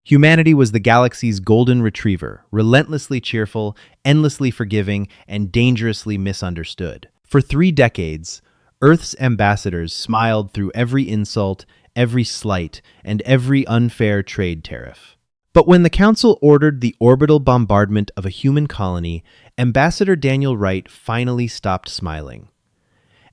Humanity was the galaxy's golden retriever, relentlessly cheerful, endlessly forgiving, and dangerously misunderstood. For 3 decades, Earth's ambassadors smiled through every insult, every slight, and every unfair trade tariff. But when the Council ordered the orbital bombardment of a human colony, Ambassador Daniel Wright finally stopped smiling.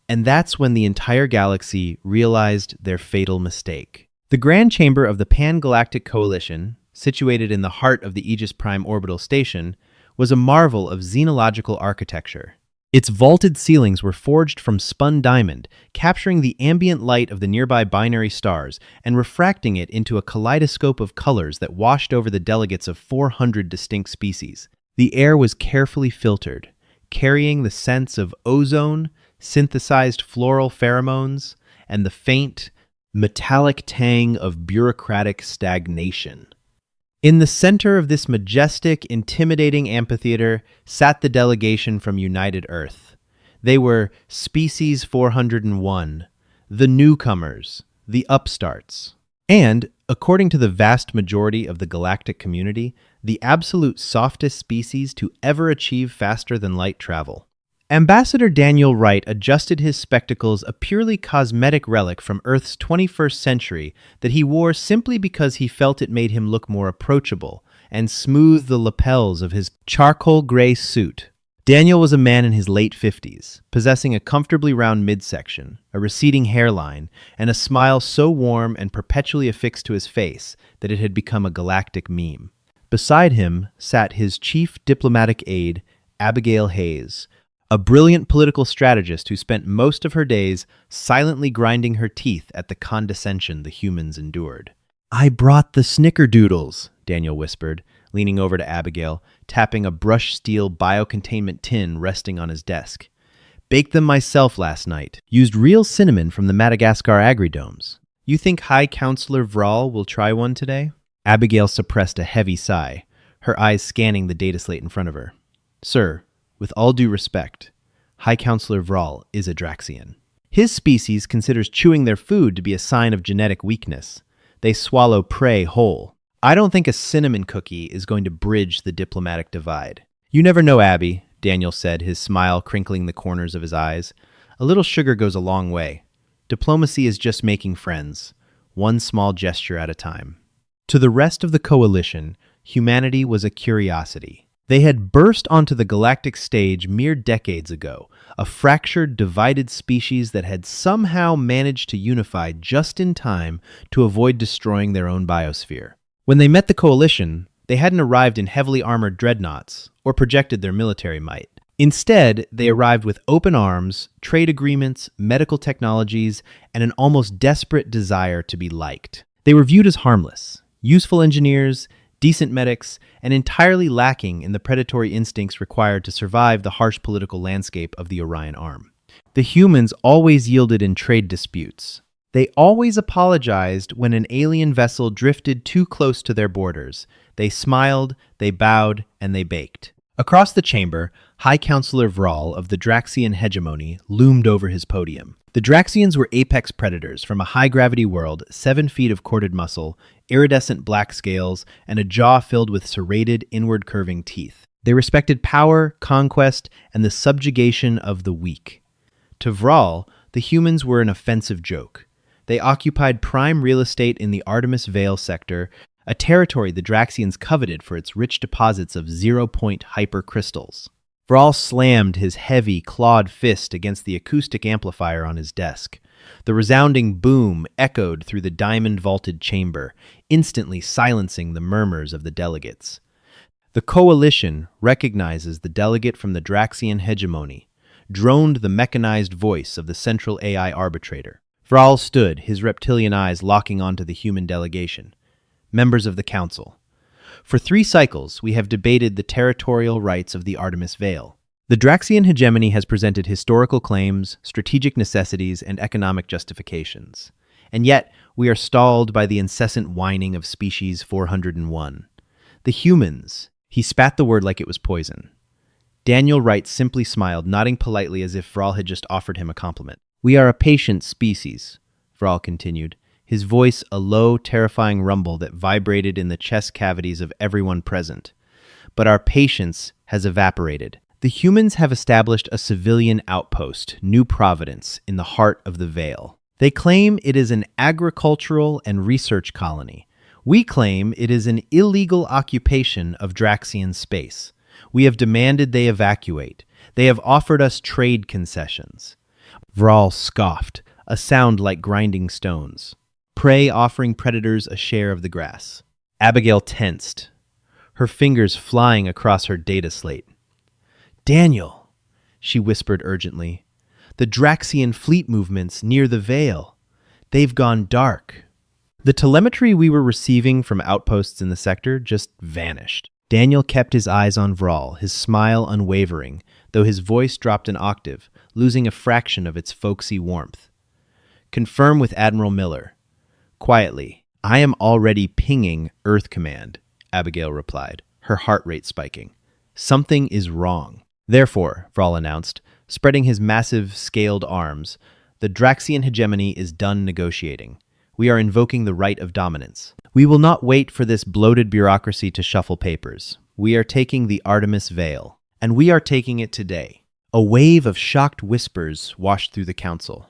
And that's when the entire galaxy realized their fatal mistake. The Grand Chamber of the Pan-Galactic Coalition, situated in the heart of the Aegis Prime orbital station, was a marvel of xenological architecture. Its vaulted ceilings were forged from spun diamond, capturing the ambient light of the nearby binary stars and refracting it into a kaleidoscope of colors that washed over the delegates of 400 distinct species. The air was carefully filtered, carrying the scents of ozone, synthesized floral pheromones, and the faint, metallic tang of bureaucratic stagnation. In the center of this majestic, intimidating amphitheater sat the delegation from United Earth. They were Species 401, the newcomers, the upstarts, and, according to the vast majority of the galactic community, the absolute softest species to ever achieve faster-than-light travel. Ambassador Daniel Wright adjusted his spectacles, a purely cosmetic relic from Earth's 21st century that he wore simply because he felt it made him look more approachable, and smoothed the lapels of his charcoal gray suit. Daniel was a man in his late 50s, possessing a comfortably round midsection, a receding hairline, and a smile so warm and perpetually affixed to his face that it had become a galactic meme. Beside him sat his chief diplomatic aide, Abigail Hayes, a brilliant political strategist who spent most of her days silently grinding her teeth at the condescension the humans endured. "I brought the snickerdoodles," Daniel whispered, leaning over to Abigail, tapping a brushed steel biocontainment tin resting on his desk. "Baked them myself last night. Used real cinnamon from the Madagascar agridomes. You think High Counselor Vral will try one today?" Abigail suppressed a heavy sigh, her eyes scanning the data slate in front of her. "Sir, with all due respect, High Counselor Vral is a Draxian. His species considers chewing their food to be a sign of genetic weakness. They swallow prey whole. I don't think a cinnamon cookie is going to bridge the diplomatic divide." "You never know, Abby," Daniel said, his smile crinkling the corners of his eyes. "A little sugar goes a long way. Diplomacy is just making friends, one small gesture at a time." To the rest of the coalition, humanity was a curiosity. They had burst onto the galactic stage mere decades ago, a fractured, divided species that had somehow managed to unify just in time to avoid destroying their own biosphere. When they met the coalition, they hadn't arrived in heavily armored dreadnoughts or projected their military might. Instead, they arrived with open arms, trade agreements, medical technologies, and an almost desperate desire to be liked. They were viewed as harmless, useful engineers, decent medics, and entirely lacking in the predatory instincts required to survive the harsh political landscape of the Orion Arm. The humans always yielded in trade disputes. They always apologized when an alien vessel drifted too close to their borders. They smiled, they bowed, and they baked. Across the chamber, High Counselor Vral of the Draxian hegemony loomed over his podium. The Draxians were apex predators from a high-gravity world, 7 feet of corded muscle, iridescent black scales, and a jaw filled with serrated, inward-curving teeth. They respected power, conquest, and the subjugation of the weak. To Vral, the humans were an offensive joke. They occupied prime real estate in the Artemis Vale sector, a territory the Draxians coveted for its rich deposits of zero-point hypercrystals. Vral slammed his heavy, clawed fist against the acoustic amplifier on his desk. The resounding boom echoed through the diamond-vaulted chamber, instantly silencing the murmurs of the delegates. The coalition recognizes the delegate from the Draxian hegemony, droned the mechanized voice of the central AI arbitrator. Vral stood, his reptilian eyes locking onto the human delegation. "Members of the Council, for 3 cycles, we have debated the territorial rights of the Artemis Vale. The Draxian hegemony has presented historical claims, strategic necessities, and economic justifications. And yet, we are stalled by the incessant whining of Species 401. The humans," he spat the word like it was poison. Daniel Wright simply smiled, nodding politely as if Vral had just offered him a compliment. "We are a patient species," Vral continued, his voice a low, terrifying rumble that vibrated in the chest cavities of everyone present. But our patience has evaporated. The humans have established a civilian outpost, New Providence, in the heart of the Veil. They claim it is an agricultural and research colony. We claim it is an illegal occupation of Draxian space. We have demanded they evacuate. They have offered us trade concessions. Vral scoffed, a sound like grinding stones. Prey offering predators a share of the grass. Abigail tensed, her fingers flying across her data slate. "Daniel," she whispered urgently, "the Draxian fleet movements near the Veil. They've gone dark." The telemetry we were receiving from outposts in the sector just vanished. Daniel kept his eyes on Vral, his smile unwavering, though his voice dropped an octave, losing a fraction of its folksy warmth. "Confirm with Admiral Miller." Quietly, "I am already pinging Earth Command," Abigail replied, her heart rate spiking. "Something is wrong." "Therefore," Vral announced, spreading his massive, scaled arms, "the Draxian hegemony is done negotiating. We are invoking the right of dominance. We will not wait for this bloated bureaucracy to shuffle papers. We are taking the Artemis Veil, and we are taking it today." A wave of shocked whispers washed through the council.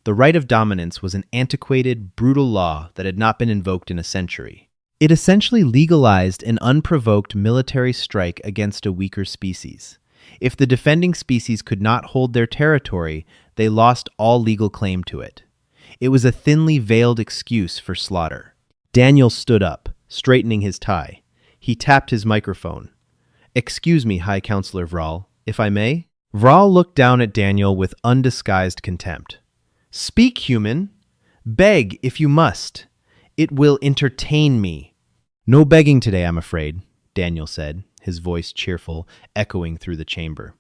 The right of dominance was an antiquated, brutal law that had not been invoked in a century. It essentially legalized an unprovoked military strike against a weaker species. If the defending species could not hold their territory, they lost all legal claim to it. It was a thinly veiled excuse for slaughter. Daniel stood up, straightening his tie. He tapped his microphone. "Excuse me, High Counselor Vral, if I may?" Vral looked down at Daniel with undisguised contempt. "Speak, human. Beg if you must. It will entertain me." "No begging today, I'm afraid," Daniel said, his voice cheerful, echoing through the chamber.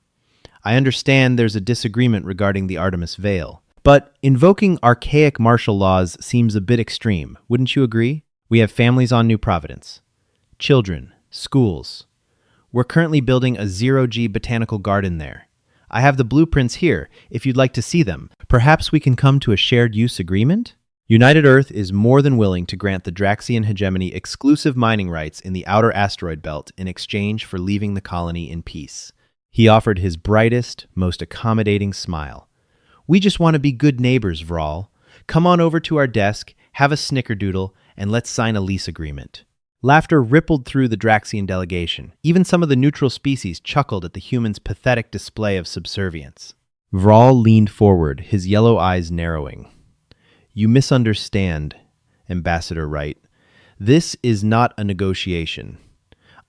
"I understand there's a disagreement regarding the Artemis Veil, but invoking archaic martial laws seems a bit extreme, wouldn't you agree? We have families on New Providence. Children, schools. We're currently building a zero-G botanical garden there. I have the blueprints here, if you'd like to see them. Perhaps we can come to a shared use agreement?" United Earth is more than willing to grant the Draxian hegemony exclusive mining rights in the outer asteroid belt in exchange for leaving the colony in peace. He offered his brightest, most accommodating smile. "We just want to be good neighbors, Vral. Come on over to our desk, have a snickerdoodle, and let's sign a lease agreement." Laughter rippled through the Draxian delegation. Even some of the neutral species chuckled at the humans' pathetic display of subservience. Vral leaned forward, his yellow eyes narrowing. "You misunderstand, Ambassador Wright. This is not a negotiation.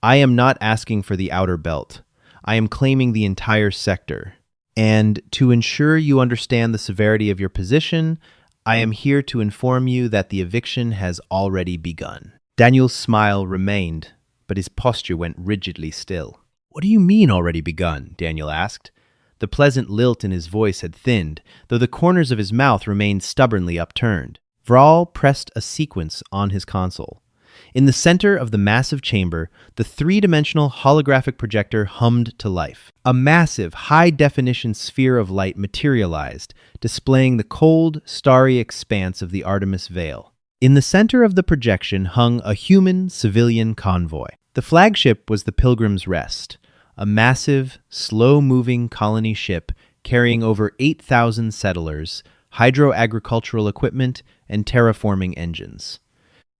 I am not asking for the outer belt. I am claiming the entire sector. And to ensure you understand the severity of your position, I am here to inform you that the eviction has already begun." Daniel's smile remained, but his posture went rigidly still. "What do you mean already begun?" Daniel asked. The pleasant lilt in his voice had thinned, though the corners of his mouth remained stubbornly upturned. Vral pressed a sequence on his console. In the center of the massive chamber, the three-dimensional holographic projector hummed to life. A massive, high-definition sphere of light materialized, displaying the cold, starry expanse of the Artemis Veil. In the center of the projection hung a human civilian convoy. The flagship was the Pilgrim's Rest, a massive, slow-moving colony ship carrying over 8,000 settlers, hydro-agricultural equipment, and terraforming engines.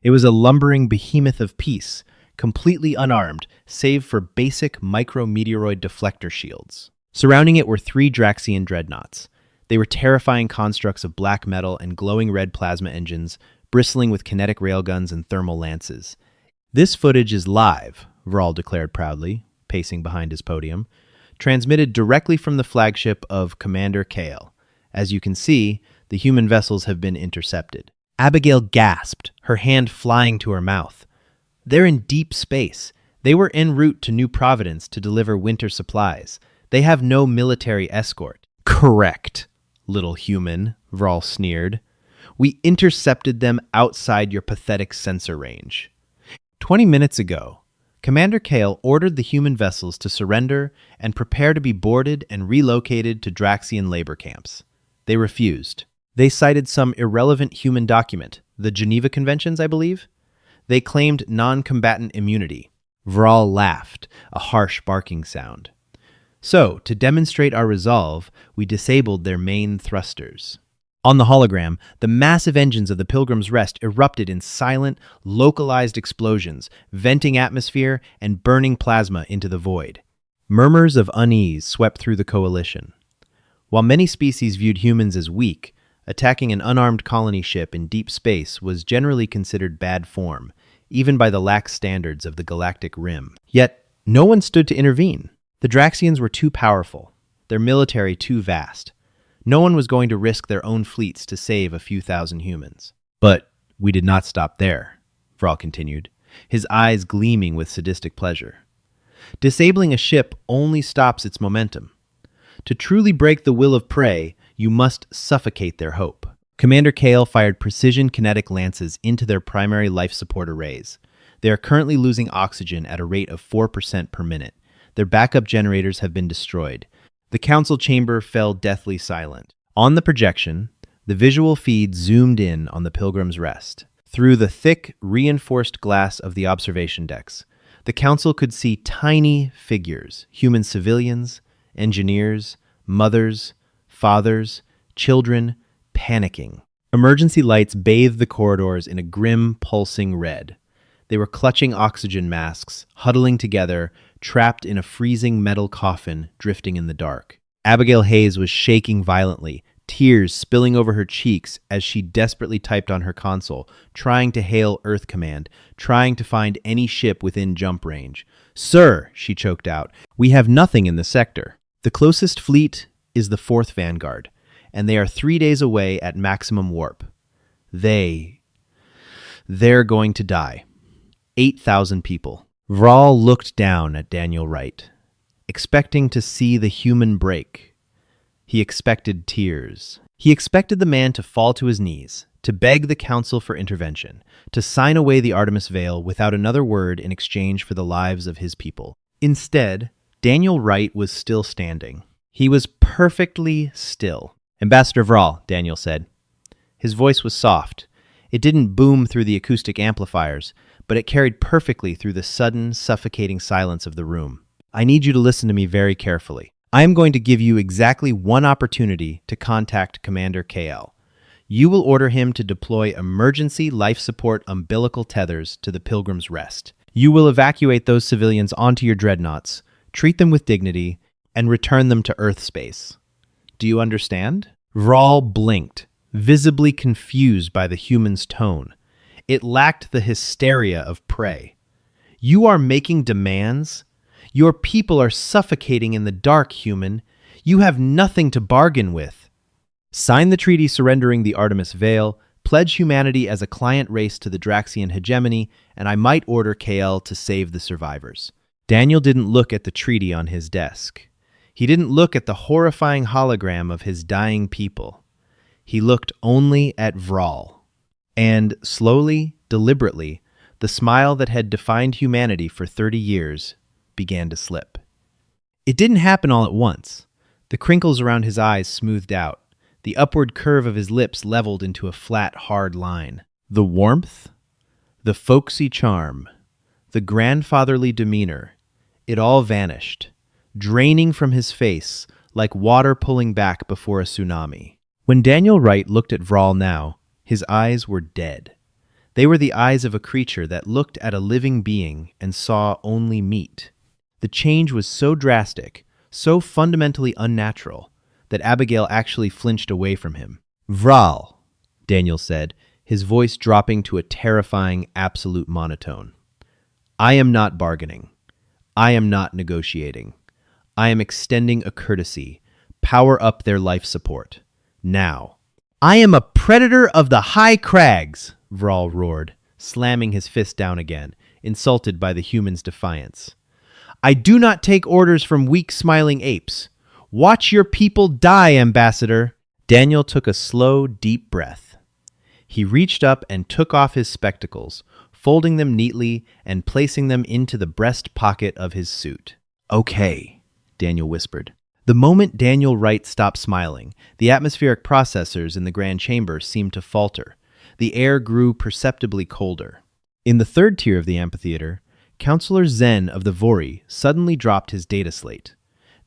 It was a lumbering behemoth of peace, completely unarmed, save for basic micrometeoroid deflector shields. Surrounding it were 3 Draxian dreadnoughts. They were terrifying constructs of black metal and glowing red plasma engines, bristling with kinetic railguns and thermal lances. "This footage is live," Vral declared proudly, pacing behind his podium, "transmitted directly from the flagship of Commander Kale. As you can see, the human vessels have been intercepted." Abigail gasped, her hand flying to her mouth. "They're in deep space. They were en route to New Providence to deliver winter supplies. They have no military escort." "Correct, little human," Vral sneered. "We intercepted them outside your pathetic sensor range." 20 minutes ago, Commander Kale ordered the human vessels to surrender and prepare to be boarded and relocated to Draxian labor camps. They refused. They cited some irrelevant human document, the Geneva Conventions, I believe. They claimed non-combatant immunity. Vral laughed, a harsh barking sound. So, to demonstrate our resolve, we disabled their main thrusters. On the hologram, the massive engines of the Pilgrim's Rest erupted in silent, localized explosions, venting atmosphere and burning plasma into the void. Murmurs of unease swept through the coalition. While many species viewed humans as weak, attacking an unarmed colony ship in deep space was generally considered bad form, even by the lax standards of the galactic rim. Yet, no one stood to intervene. The Draxians were too powerful, their military too vast. No one was going to risk their own fleets to save a few thousand humans. But we did not stop there, Vral continued, his eyes gleaming with sadistic pleasure. Disabling a ship only stops its momentum. To truly break the will of prey, you must suffocate their hope. Commander Kale fired precision kinetic lances into their primary life support arrays. They are currently losing oxygen at a rate of 4% per minute. Their backup generators have been destroyed. The council chamber fell deathly silent. On the projection, the visual feed zoomed in on the Pilgrim's Rest. Through the thick, reinforced glass of the observation decks, the council could see tiny figures, human civilians, engineers, mothers, fathers, children, panicking. Emergency lights bathed the corridors in a grim, pulsing red. They were clutching oxygen masks, huddling together, trapped in a freezing metal coffin drifting in the dark. Abigail Hayes was shaking violently, tears spilling over her cheeks as she desperately typed on her console, trying to hail Earth Command, trying to find any ship within jump range. "Sir," she choked out, "we have nothing in the sector. The closest fleet is the 4th Vanguard, and they are 3 days away at maximum warp. They're going to die. 8,000 people." Vral looked down at Daniel Wright, expecting to see the human break. He expected tears. He expected the man to fall to his knees, to beg the council for intervention, to sign away the Artemis Veil without another word in exchange for the lives of his people. Instead, Daniel Wright was still standing. He was perfectly still. "Ambassador Vral," Daniel said. His voice was soft. It didn't boom through the acoustic amplifiers, but it carried perfectly through the sudden, suffocating silence of the room. "I need you to listen to me very carefully. I am going to give you exactly one opportunity to contact Commander KL. You will order him to deploy emergency life support umbilical tethers to the Pilgrim's Rest. You will evacuate those civilians onto your dreadnoughts, treat them with dignity, and return them to Earth space. Do you understand?" Vral blinked, visibly confused by the human's tone. It lacked the hysteria of prey. "You are making demands? Your people are suffocating in the dark, human. You have nothing to bargain with. Sign the treaty surrendering the Artemis Veil, pledge humanity as a client race to the Draxian hegemony, and I might order KL to save the survivors." Daniel didn't look at the treaty on his desk. He didn't look at the horrifying hologram of his dying people. He looked only at Vral. And slowly, deliberately, the smile that had defined humanity for 30 years began to slip. It didn't happen all at once. The crinkles around his eyes smoothed out. The upward curve of his lips leveled into a flat, hard line. The warmth, the folksy charm, the grandfatherly demeanor, it all vanished, draining from his face like water pulling back before a tsunami. When Daniel Wright looked at Vral now, his eyes were dead. They were the eyes of a creature that looked at a living being and saw only meat. The change was so drastic, so fundamentally unnatural, that Abigail actually flinched away from him. "Vral," Daniel said, his voice dropping to a terrifying, absolute monotone. "I am not bargaining. I am not negotiating. I am extending a courtesy. Power up their life support. Now." "I am a predator of the high crags," Vral roared, slamming his fist down again, insulted by the human's defiance. "I do not take orders from weak, smiling apes. Watch your people die, Ambassador." Daniel took a slow, deep breath. He reached up and took off his spectacles, folding them neatly and placing them into the breast pocket of his suit. "Okay," Daniel whispered. The moment Daniel Wright stopped smiling, the atmospheric processors in the grand chamber seemed to falter. The air grew perceptibly colder. In the third tier of the amphitheater, Counselor Zen of the Vori suddenly dropped his data slate.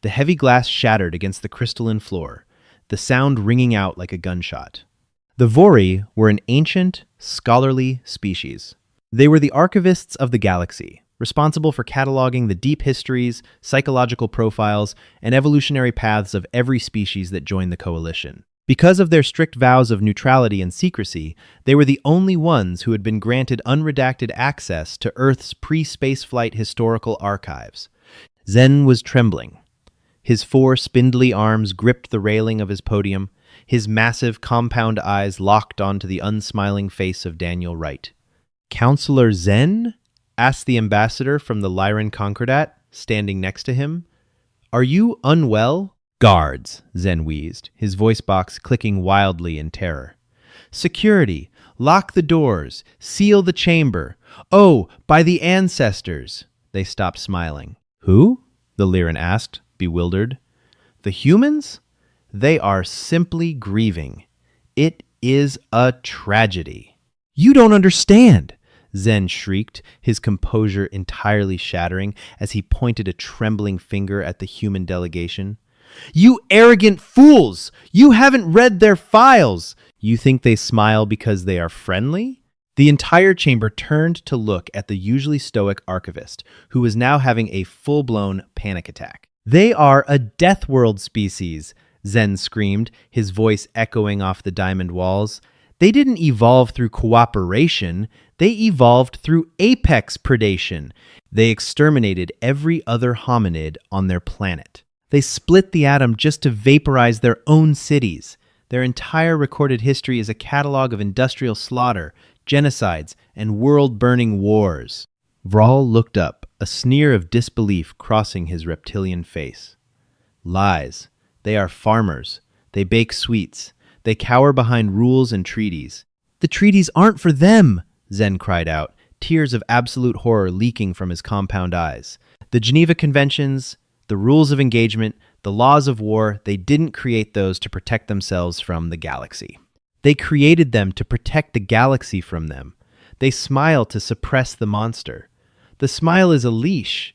The heavy glass shattered against the crystalline floor, the sound ringing out like a gunshot. The Vori were an ancient, scholarly species. They were the archivists of the galaxy, responsible for cataloging the deep histories, psychological profiles, and evolutionary paths of every species that joined the coalition. Because of their strict vows of neutrality and secrecy, they were the only ones who had been granted unredacted access to Earth's pre-spaceflight historical archives. Zen was trembling. His 4 spindly arms gripped the railing of his podium, his massive compound eyes locked onto the unsmiling face of Daniel Wright. "Counselor Zen?" asked the ambassador from the Lyran Concordat, standing next to him. "Are you unwell?" "Guards," Zen wheezed, his voice box clicking wildly in terror. "Security! Lock the doors! Seal the chamber! Oh, by the ancestors!" They stopped smiling. "Who?" the Lyran asked, bewildered. "The humans? They are simply grieving. It is a tragedy." "You don't understand!" Zen shrieked, his composure entirely shattering as he pointed a trembling finger at the human delegation. "You arrogant fools! You haven't read their files! You think they smile because they are friendly?" The entire chamber turned to look at the usually stoic archivist, who was now having a full-blown panic attack. "They are a Death World species," Zen screamed, his voice echoing off the diamond walls. "They didn't evolve through cooperation. They evolved through apex predation. They exterminated every other hominid on their planet. They split the atom just to vaporize their own cities. Their entire recorded history is a catalog of industrial slaughter, genocides, and world-burning wars." Vral looked up, a sneer of disbelief crossing his reptilian face. "Lies. They are farmers. They bake sweets. They cower behind rules and treaties." "The treaties aren't for them!" Zen cried out, tears of absolute horror leaking from his compound eyes. "The Geneva Conventions, the rules of engagement, the laws of war, they didn't create those to protect themselves from the galaxy. They created them to protect the galaxy from them. They smile to suppress the monster. The smile is a leash,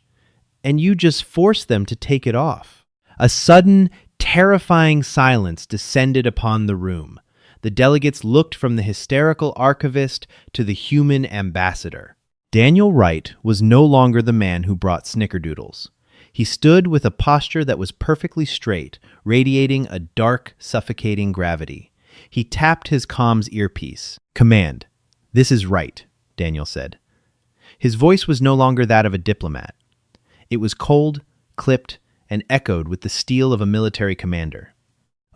and you just force them to take it off." A sudden, terrifying silence descended upon the room. The delegates looked from the hysterical archivist to the human ambassador. Daniel Wright was no longer the man who brought snickerdoodles. He stood with a posture that was perfectly straight, radiating a dark, suffocating gravity. He tapped his comms earpiece. "Command, this is Wright," Daniel said. His voice was no longer that of a diplomat. It was cold, clipped, and echoed with the steel of a military commander.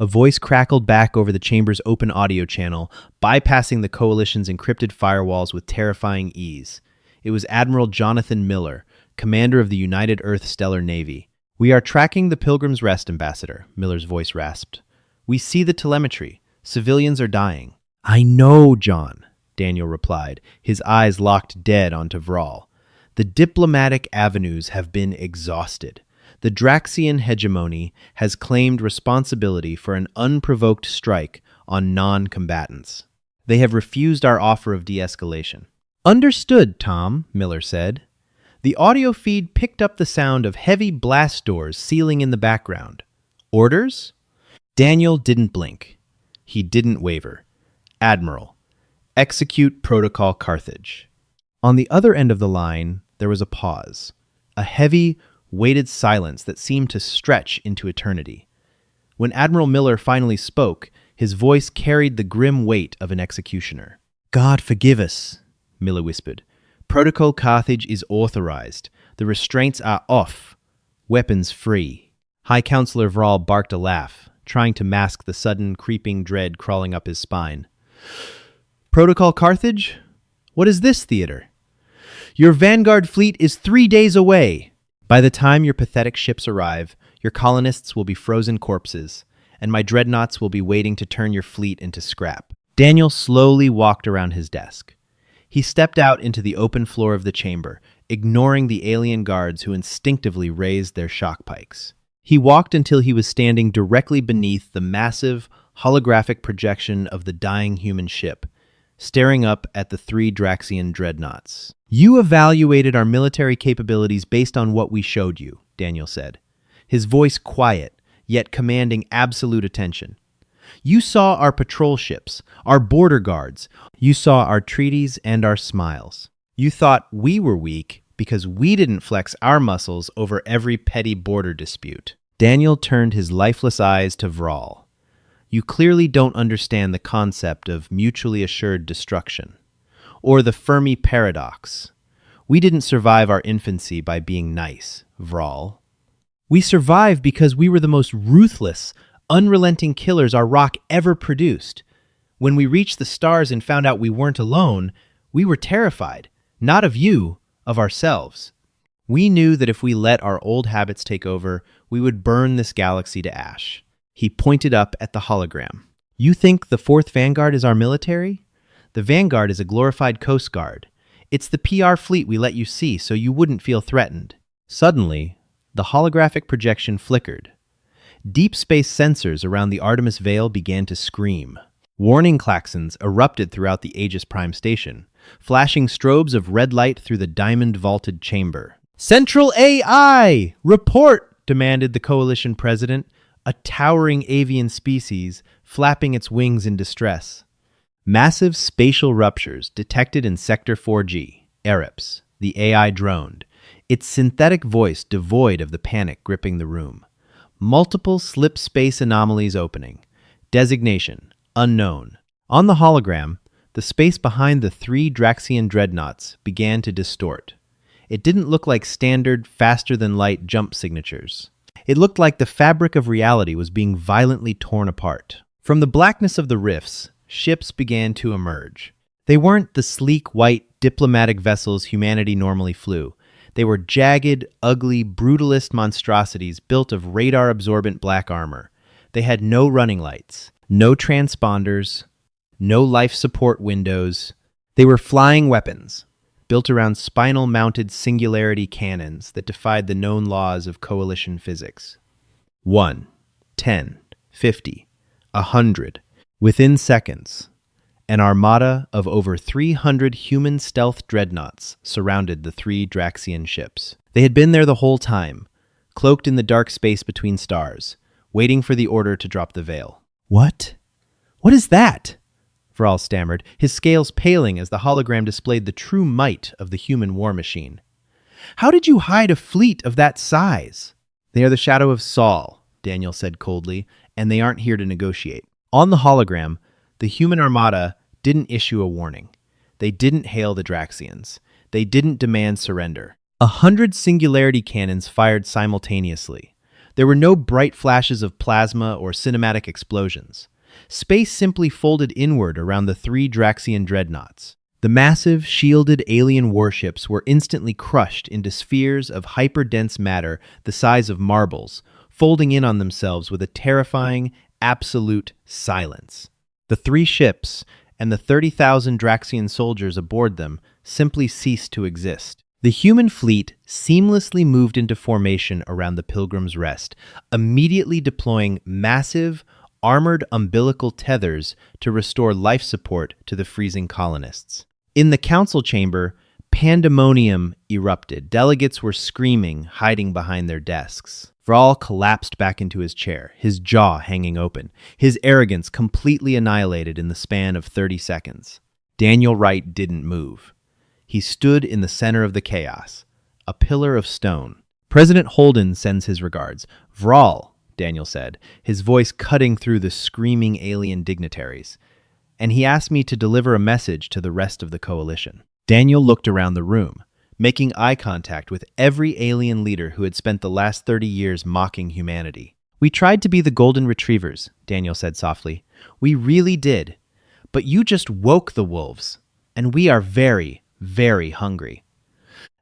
A voice crackled back over the chamber's open audio channel, bypassing the coalition's encrypted firewalls with terrifying ease. It was Admiral Jonathan Miller, commander of the United Earth Stellar Navy. "We are tracking the Pilgrim's Rest, Ambassador," Miller's voice rasped. "We see the telemetry. Civilians are dying." "I know, John," Daniel replied, his eyes locked dead onto Vral. "The diplomatic avenues have been exhausted. The Draxian hegemony has claimed responsibility for an unprovoked strike on non-combatants. They have refused our offer of de-escalation." "Understood, Tom," Miller said. The audio feed picked up the sound of heavy blast doors sealing in the background. "Orders?" Daniel didn't blink. He didn't waver. "Admiral, execute Protocol Carthage." On the other end of the line, there was a pause. A heavy, weighted silence that seemed to stretch into eternity. When Admiral Miller finally spoke, his voice carried the grim weight of an executioner. "God forgive us," Miller whispered. "Protocol Carthage is authorized. The restraints are off. Weapons free." High Counselor Vral barked a laugh, trying to mask the sudden, creeping dread crawling up his spine. "Protocol Carthage? What is this theater? Your Vanguard fleet is 3 days away. By the time your pathetic ships arrive, your colonists will be frozen corpses, and my dreadnoughts will be waiting to turn your fleet into scrap." Daniel slowly walked around his desk. He stepped out into the open floor of the chamber, ignoring the alien guards who instinctively raised their shock pikes. He walked until he was standing directly beneath the massive, holographic projection of the dying human ship, staring up at the three Draxian dreadnoughts. "You evaluated our military capabilities based on what we showed you," Daniel said, his voice quiet, yet commanding absolute attention. "You saw our patrol ships, our border guards. You saw our treaties and our smiles. You thought we were weak because we didn't flex our muscles over every petty border dispute." Daniel turned his lifeless eyes to Vral. "You clearly don't understand the concept of mutually assured destruction, or the Fermi paradox. We didn't survive our infancy by being nice, Vral. We survived because we were the most ruthless, unrelenting killers our rock ever produced. When we reached the stars and found out we weren't alone, we were terrified, not of you, of ourselves. We knew that if we let our old habits take over, we would burn this galaxy to ash." He pointed up at the hologram. "You think the 4th Vanguard is our military? The Vanguard is a glorified Coast Guard. It's the PR fleet we let you see so you wouldn't feel threatened." Suddenly, the holographic projection flickered. Deep space sensors around the Artemis Veil began to scream. Warning klaxons erupted throughout the Aegis Prime station, flashing strobes of red light through the diamond-vaulted chamber. "Central AI! Report!" demanded the Coalition president, a towering avian species flapping its wings in distress. Massive spatial ruptures detected in Sector 4G, Erips. The AI droned, its synthetic voice devoid of the panic gripping the room. Multiple slip space anomalies opening. Designation: unknown. On the hologram, the space behind the three Draxian dreadnoughts began to distort. It didn't look like standard, faster-than-light jump signatures. It looked like the fabric of reality was being violently torn apart. From the blackness of the rifts, ships began to emerge. They weren't the sleek, white, diplomatic vessels humanity normally flew. They were jagged, ugly, brutalist monstrosities built of radar-absorbent black armor. They had no running lights, no transponders, no life support windows. They were flying weapons, built around spinal-mounted singularity cannons that defied the known laws of coalition physics. 1, 10, 50, 100. Within seconds, an armada of over 300 human stealth dreadnoughts surrounded the three Draxian ships. They had been there the whole time, cloaked in the dark space between stars, waiting for the order to drop the veil. "What? What is that?" Vral stammered, his scales paling as the hologram displayed the true might of the human war machine. "How did you hide a fleet of that size?" "They are the shadow of Saul," Daniel said coldly, "and they aren't here to negotiate." On the hologram, the human armada didn't issue a warning. They didn't hail the Draxians. They didn't demand surrender. 100 singularity cannons fired simultaneously. There were no bright flashes of plasma or cinematic explosions. Space simply folded inward around the three Draxian dreadnoughts. The massive, shielded alien warships were instantly crushed into spheres of hyperdense matter the size of marbles, folding in on themselves with a terrifying, absolute silence. The three ships and the 30,000 Draxian soldiers aboard them simply ceased to exist. The human fleet seamlessly moved into formation around the Pilgrim's Rest, immediately deploying massive, armored umbilical tethers to restore life support to the freezing colonists. In the council chamber, pandemonium erupted. Delegates were screaming, hiding behind their desks. Vral collapsed back into his chair, his jaw hanging open, his arrogance completely annihilated in the span of 30 seconds. Daniel Wright didn't move. He stood in the center of the chaos, a pillar of stone. "President Holden sends his regards." "Vral," Daniel said, his voice cutting through the screaming alien dignitaries. "And he asked me to deliver a message to the rest of the coalition." Daniel looked around the room, making eye contact with every alien leader who had spent the last 30 years mocking humanity. "We tried to be the golden retrievers," Daniel said softly. "We really did. But you just woke the wolves, and we are very, very hungry."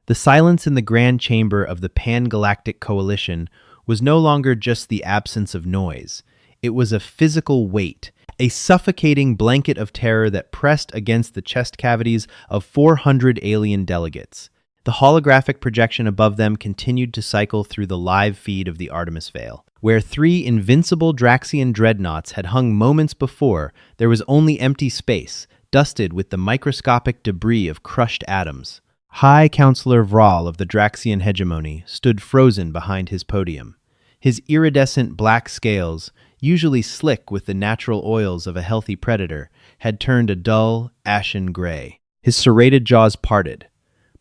The silence in the grand chamber of the pan-galactic coalition was no longer just the absence of noise. It was a physical weight, a suffocating blanket of terror that pressed against the chest cavities of 400 alien delegates. The holographic projection above them continued to cycle through the live feed of the Artemis Veil. Where three invincible Draxian dreadnoughts had hung moments before, there was only empty space, dusted with the microscopic debris of crushed atoms. High Counselor Vral of the Draxian hegemony stood frozen behind his podium. His iridescent black scales, usually slick with the natural oils of a healthy predator, had turned a dull, ashen gray. His serrated jaws parted,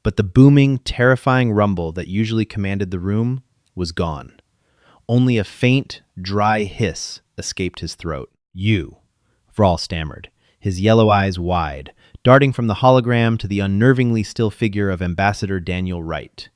but the booming, terrifying rumble that usually commanded the room was gone. Only a faint, dry hiss escaped his throat. "You," Vral stammered, his yellow eyes wide, darting from the hologram to the unnervingly still figure of Ambassador Daniel Wright.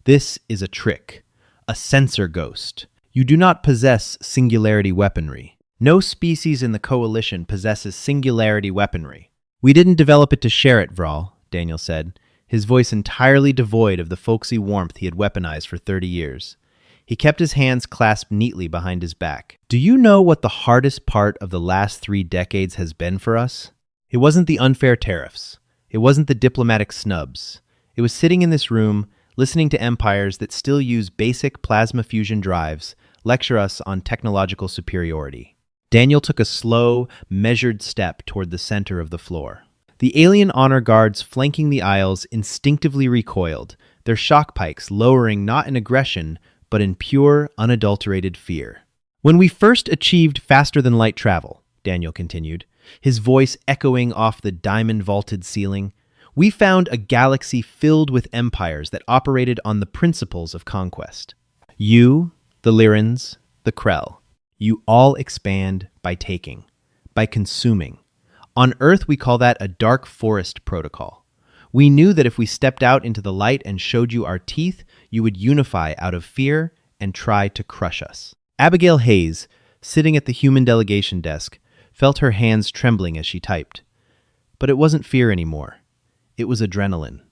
"This is a trick, a sensor ghost. You do not possess singularity weaponry. No species in the Coalition possesses singularity weaponry." "We didn't develop it to share it, Vral," Daniel said, his voice entirely devoid of the folksy warmth he had weaponized for 30 years. He kept his hands clasped neatly behind his back. "Do you know what the hardest part of the last 3 decades has been for us? It wasn't the unfair tariffs. It wasn't the diplomatic snubs. It was sitting in this room, listening to empires that still use basic plasma fusion drives lecture us on technological superiority." Daniel took a slow, measured step toward the center of the floor. The alien honor guards flanking the aisles instinctively recoiled, their shock pikes lowering not in aggression, but in pure, unadulterated fear. "When we first achieved faster-than-light travel," Daniel continued, his voice echoing off the diamond-vaulted ceiling, "we found a galaxy filled with empires that operated on the principles of conquest. You, the Lyrans, the Krell, you all expand by taking, by consuming. On Earth, we call that a dark forest protocol. We knew that if we stepped out into the light and showed you our teeth, you would unify out of fear and try to crush us." Abigail Hayes, sitting at the human delegation desk, felt her hands trembling as she typed. But it wasn't fear anymore. It was adrenaline.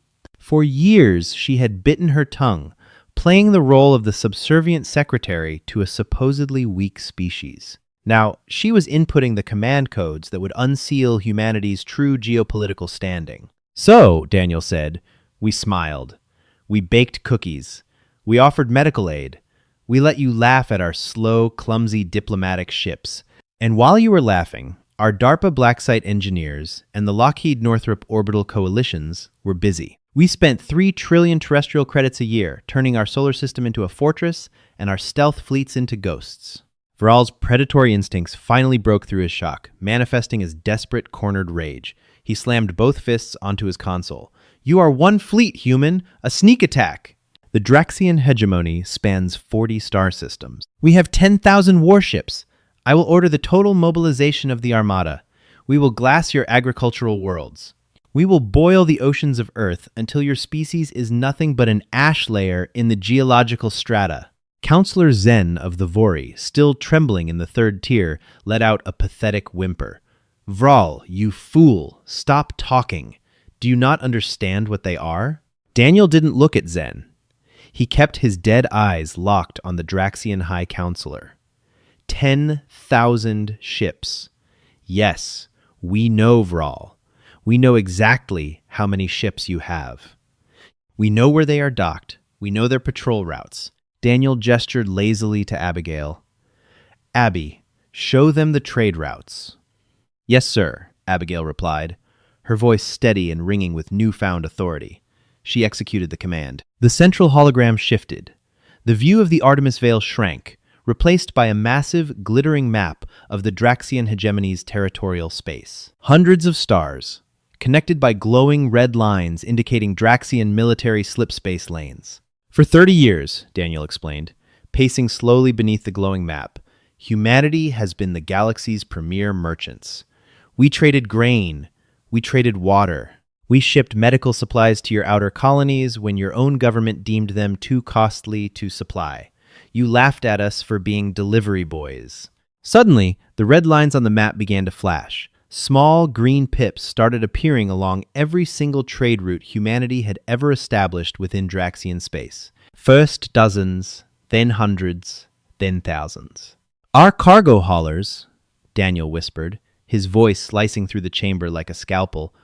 For years, she had bitten her tongue, playing the role of the subservient secretary to a supposedly weak species. Now, she was inputting the command codes that would unseal humanity's true geopolitical standing. "So," Daniel said, "we smiled. We baked cookies. We offered medical aid. We let you laugh at our slow, clumsy diplomatic ships. And while you were laughing, our DARPA Black Site engineers and the Lockheed Northrop orbital coalitions were busy. We spent 3 trillion terrestrial credits a year, turning our solar system into a fortress and our stealth fleets into ghosts." Vral's predatory instincts finally broke through his shock, manifesting as desperate, cornered rage. He slammed both fists onto his console. "You are one fleet, human! A sneak attack!" The Draxian hegemony spans 40 star systems. "We have 10,000 warships. I will order the total mobilization of the Armada. We will glass your agricultural worlds. We will boil the oceans of Earth until your species is nothing but an ash layer in the geological strata." Counselor Zen of the Vori, still trembling in the 3rd tier, let out a pathetic whimper. "Vral, you fool, stop talking. Do you not understand what they are?" Daniel didn't look at Zen. He kept his dead eyes locked on the Draxian High Counselor. 10,000 ships. Yes, we know, Vral. We know exactly how many ships you have. We know where they are docked. We know their patrol routes. Daniel gestured lazily to Abigail. "Abby, show them the trade routes." "Yes, sir," Abigail replied, her voice steady and ringing with newfound authority. She executed the command. The central hologram shifted. The view of the Artemis Veil shrank, replaced by a massive, glittering map of the Draxian hegemony's territorial space. Hundreds of stars, connected by glowing red lines indicating Draxian military slipspace lanes. "For 30 years, Daniel explained, pacing slowly beneath the glowing map, humanity has been the galaxy's premier merchants. We traded grain. We traded water. We shipped medical supplies to your outer colonies when your own government deemed them too costly to supply. You laughed at us for being delivery boys." Suddenly, the red lines on the map began to flash. Small green pips started appearing along every single trade route humanity had ever established within Draxian space. First dozens, then hundreds, then thousands. "Our cargo haulers," Daniel whispered, his voice slicing through the chamber like a scalpel,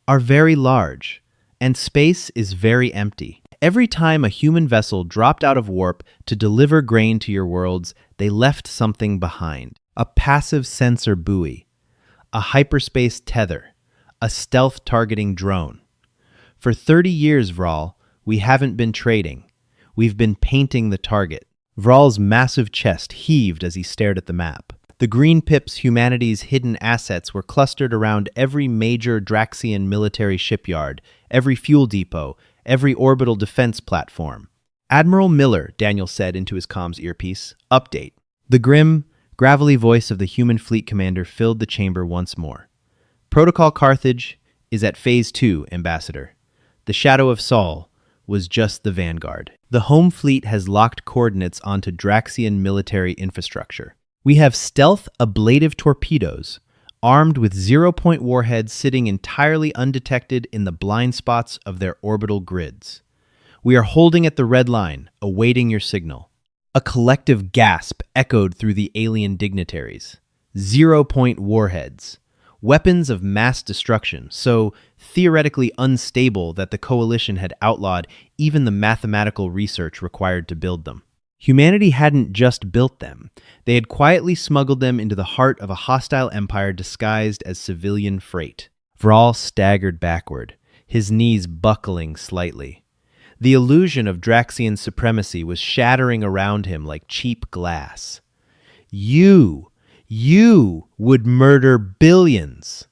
"are very large. And space is very empty. Every time a human vessel dropped out of warp to deliver grain to your worlds, they left something behind. A passive sensor buoy, a hyperspace tether, a stealth-targeting drone. For 30 years, Vral, we haven't been trading. We've been painting the target. Vral's massive chest heaved as he stared at the map. The green pips humanity's hidden assets were clustered around every major Draxian military shipyard, every fuel depot, every orbital defense platform. Admiral Miller, Daniel said into his comms earpiece, update. The grim, gravelly voice of the human fleet commander filled the chamber once more. Protocol Carthage is at Phase 2, Ambassador. The Shadow of Saul was just the vanguard. The home fleet has locked coordinates onto Draxian military infrastructure. We have stealth ablative torpedoes, armed with zero-point warheads sitting entirely undetected in the blind spots of their orbital grids. We are holding at the red line, awaiting your signal. A collective gasp echoed through the alien dignitaries. Zero-point warheads. Weapons of mass destruction, so theoretically unstable that the coalition had outlawed even the mathematical research required to build them. Humanity hadn't just built them. They had quietly smuggled them into the heart of a hostile empire disguised as civilian freight. Vral staggered backward, his knees buckling slightly. The illusion of Draxian supremacy was shattering around him like cheap glass. You would murder billions.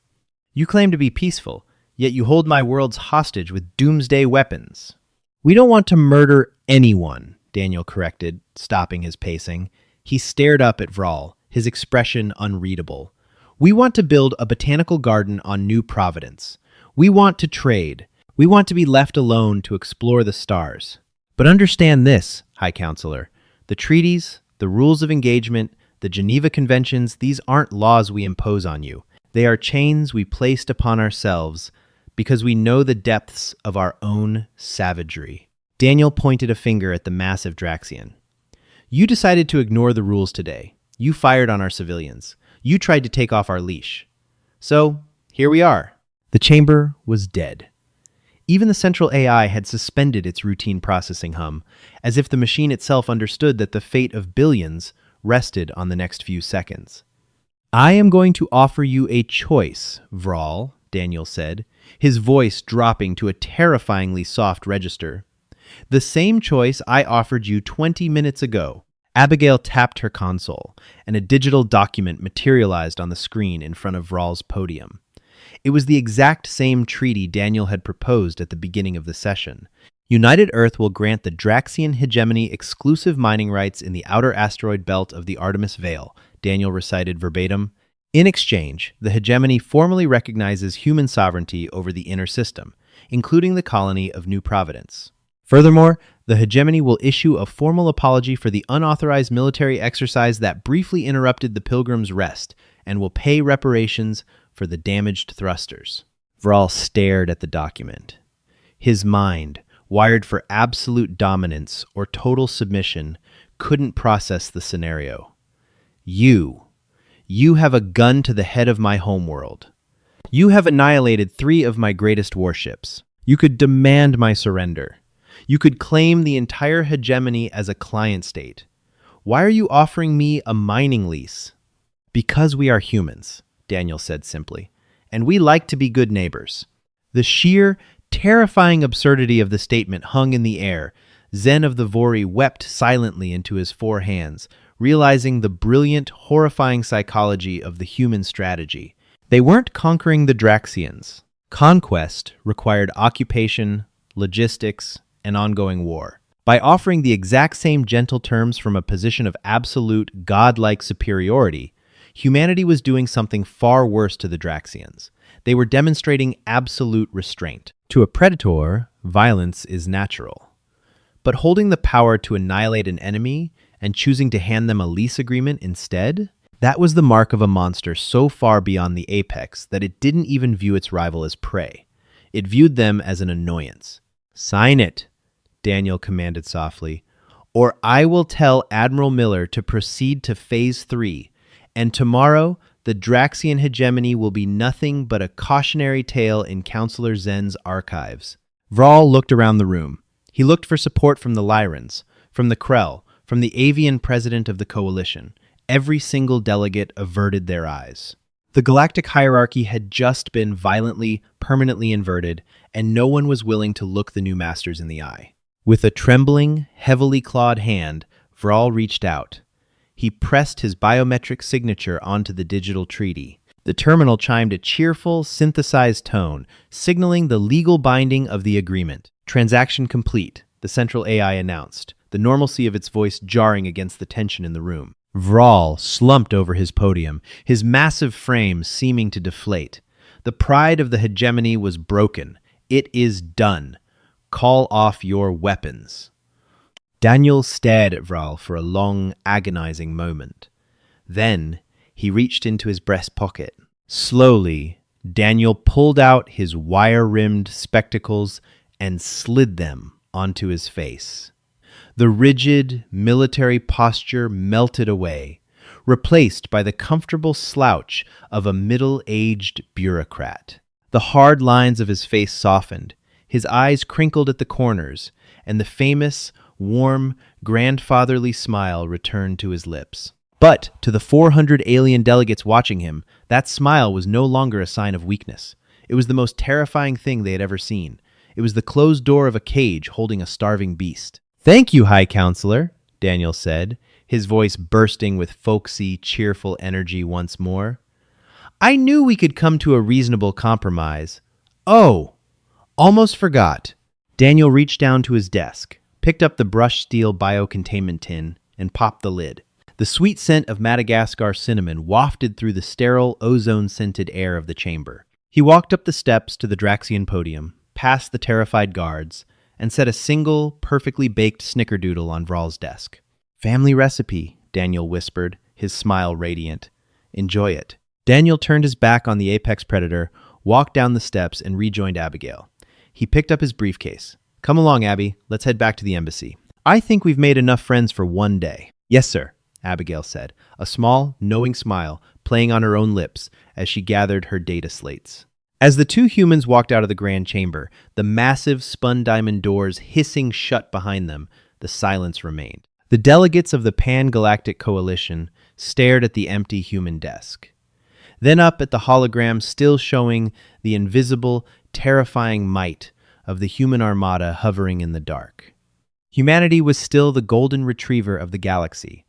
You claim to be peaceful, yet you hold my worlds hostage with doomsday weapons. We don't want to murder anyone, Daniel corrected, stopping his pacing. He stared up at Vral, his expression unreadable. We want to build a botanical garden on New Providence. We want to trade. We want to be left alone to explore the stars. But understand this, High Counselor. The treaties, the rules of engagement, the Geneva Conventions, these aren't laws we impose on you. They are chains we placed upon ourselves because we know the depths of our own savagery. Daniel pointed a finger at the massive Draxian. You decided to ignore the rules today. You fired on our civilians. You tried to take off our leash. So, here we are. The chamber was dead. Even the central AI had suspended its routine processing hum, as if the machine itself understood that the fate of billions rested on the next few seconds. I am going to offer you a choice, Vral, Daniel said, his voice dropping to a terrifyingly soft register. The same choice I offered you 20 minutes ago. Abigail tapped her console, and a digital document materialized on the screen in front of Vral's podium. It was the exact same treaty Daniel had proposed at the beginning of the session. United Earth will grant the Draxian hegemony exclusive mining rights in the outer asteroid belt of the Artemis Veil, Daniel recited verbatim. In exchange, the hegemony formally recognizes human sovereignty over the inner system, including the colony of New Providence. Furthermore, the hegemony will issue a formal apology for the unauthorized military exercise that briefly interrupted the Pilgrims' rest, and will pay reparations for the damaged thrusters. Vral stared at the document. His mind, wired for absolute dominance or total submission, couldn't process the scenario. You have a gun to the head of my homeworld. You have annihilated 3 of my greatest warships. You could demand my surrender. You could claim the entire hegemony as a client state. Why are you offering me a mining lease? Because we are humans, Daniel said simply, and we like to be good neighbors. The sheer, terrifying absurdity of the statement hung in the air. Zen of the Vori wept silently into his 4 hands, realizing the brilliant, horrifying psychology of the human strategy. They weren't conquering the Draxians. Conquest required occupation, logistics, and ongoing war. By offering the exact same gentle terms from a position of absolute, godlike superiority, humanity was doing something far worse to the Draxians. They were demonstrating absolute restraint. To a predator, violence is natural. But holding the power to annihilate an enemy and choosing to hand them a lease agreement instead, that was the mark of a monster so far beyond the apex that it didn't even view its rival as prey. It viewed them as an annoyance. Sign it, Daniel commanded softly, or I will tell Admiral Miller to proceed to Phase 3, and tomorrow the Draxian hegemony will be nothing but a cautionary tale in Counselor Zen's archives. Vral looked around the room. He looked for support from the Lyrans, from the Krell, from the avian president of the coalition. Every single delegate averted their eyes. The galactic hierarchy had just been violently, permanently inverted, and no one was willing to look the new masters in the eye. With a trembling, heavily clawed hand, Vral reached out. He pressed his biometric signature onto the digital treaty. The terminal chimed a cheerful, synthesized tone, signaling the legal binding of the agreement. Transaction complete, the central AI announced, the normalcy of its voice jarring against the tension in the room. Vral slumped over his podium, his massive frame seeming to deflate. The pride of the hegemony was broken. It is done. Call off your weapons. Daniel stared at Vral for a long, agonizing moment. Then he reached into his breast pocket. Slowly, Daniel pulled out his wire-rimmed spectacles and slid them onto his face. The rigid, military posture melted away, replaced by the comfortable slouch of a middle-aged bureaucrat. The hard lines of his face softened, his eyes crinkled at the corners, and the famous, warm, grandfatherly smile returned to his lips. But to the 400 alien delegates watching him, that smile was no longer a sign of weakness. It was the most terrifying thing they had ever seen. It was the closed door of a cage holding a starving beast. "Thank you, High Counselor," Daniel said, his voice bursting with folksy, cheerful energy once more. "I knew we could come to a reasonable compromise. Oh, almost forgot." Daniel reached down to his desk, picked up the brushed steel biocontainment tin, and popped the lid. The sweet scent of Madagascar cinnamon wafted through the sterile, ozone-scented air of the chamber. He walked up the steps to the Draxian podium, past the terrified guards, and set a single, perfectly baked snickerdoodle on Vral's desk. "Family recipe," Daniel whispered, his smile radiant. "Enjoy it." Daniel turned his back on the apex predator, walked down the steps, and rejoined Abigail. He picked up his briefcase. "Come along, Abby. Let's head back to the embassy. I think we've made enough friends for one day." "Yes, sir," Abigail said, a small, knowing smile playing on her own lips as she gathered her data slates. As the two humans walked out of the grand chamber, the massive spun diamond doors hissing shut behind them, the silence remained. The delegates of the Pan-Galactic Coalition stared at the empty human desk. Then up at the hologram still showing the invisible, terrifying might of the human armada hovering in the dark. Humanity was still the golden retriever of the galaxy.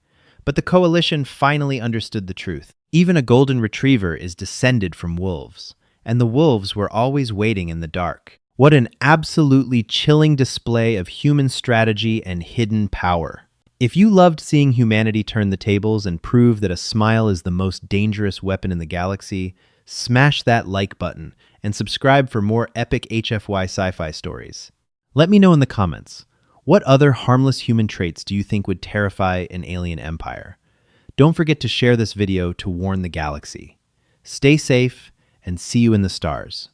But the Coalition finally understood the truth. Even a golden retriever is descended from wolves, and the wolves were always waiting in the dark. What an absolutely chilling display of human strategy and hidden power. If you loved seeing humanity turn the tables and prove that a smile is the most dangerous weapon in the galaxy, smash that like button and subscribe for more epic HFY sci-fi stories. Let me know in the comments. What other harmless human traits do you think would terrify an alien empire? Don't forget to share this video to warn the galaxy. Stay safe and see you in the stars.